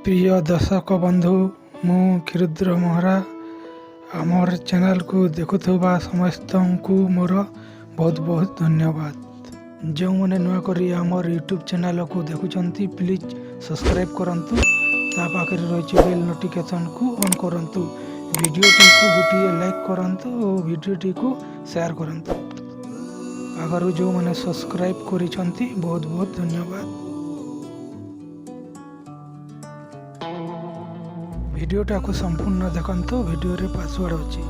प्रिय दर्शक बंधु मु kshirodra महारा आमर चैनल को देखुवा समस्त को मोर बहुत बहुत धन्यवाद। जो मैंने नुआ करी आमर यूट्यूब चैनल को देखुंत प्लीज सब्सक्राइब करंतु ता पाखे रही बेल नोटिफिकेशन को ऑन करंतु वीडियोटी को गोटे लाइक करंतु और वीडियोटी को शेयर करंतु। आगर जो मैंने सब्सक्राइब करिसंती बहुत बहुत धन्यवाद। वीडियोटा को संपूर्ण देखंतु वीडियो रे पासवर्ड अछि।